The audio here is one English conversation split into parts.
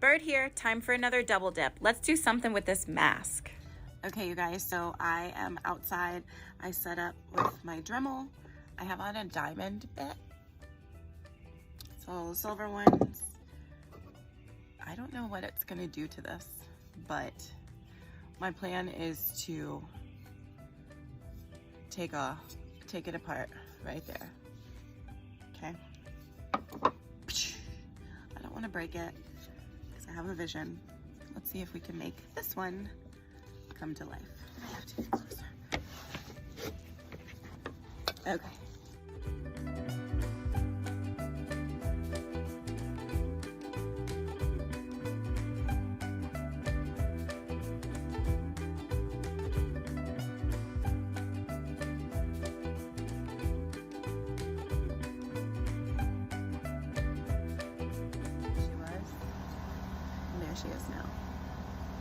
Bird here, time for another double dip. Let's do something with this mask. Okay, you guys, so I am outside. I set up with my Dremel. I have on a diamond bit. So silver ones. I don't know what it's gonna do to this, but my plan is to take it apart right there. Okay. I don't want to break it because I have a vision. Let's see if we can make this one come to life. I have to get closer. Okay. She is now,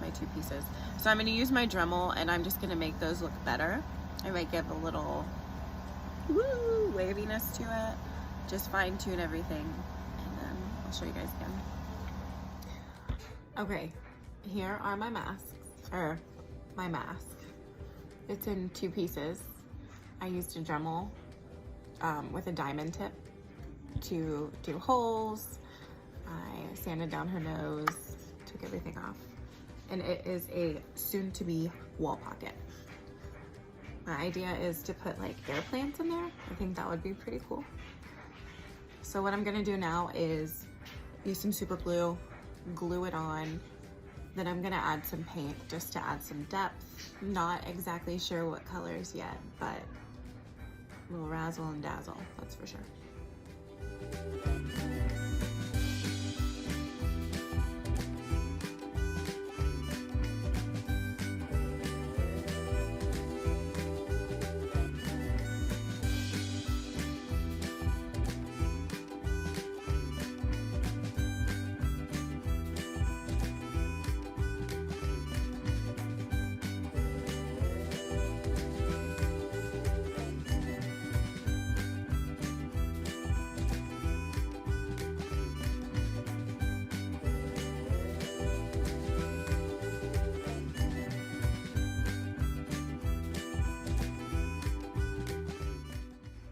my two pieces. So I'm going to use my Dremel and I'm just going to make those look better. I might give a little woo waviness to it, just fine tune everything, and then I'll show you guys again. Okay, here are my masks, or my mask. It's in two pieces. I used a Dremel with a diamond tip to do holes. I sanded down her nose, took everything off, and it is a soon-to-be wall pocket. My idea is to put like air plants in there. I think that would be pretty cool. So what I'm gonna do now is use some super glue, glue it on, then I'm gonna add some paint just to add some depth. Not exactly sure what colors yet, but a little razzle and dazzle, that's for sure.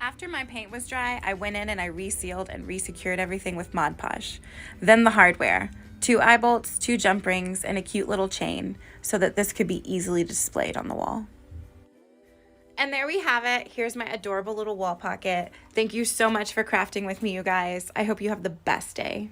After my paint was dry, I went in and I resealed and resecured everything with Mod Podge. Then the hardware, 2 eye bolts, 2 jump rings, and a cute little chain so that this could be easily displayed on the wall. And there we have it. Here's my adorable little wall pocket. Thank you so much for crafting with me, you guys. I hope you have the best day.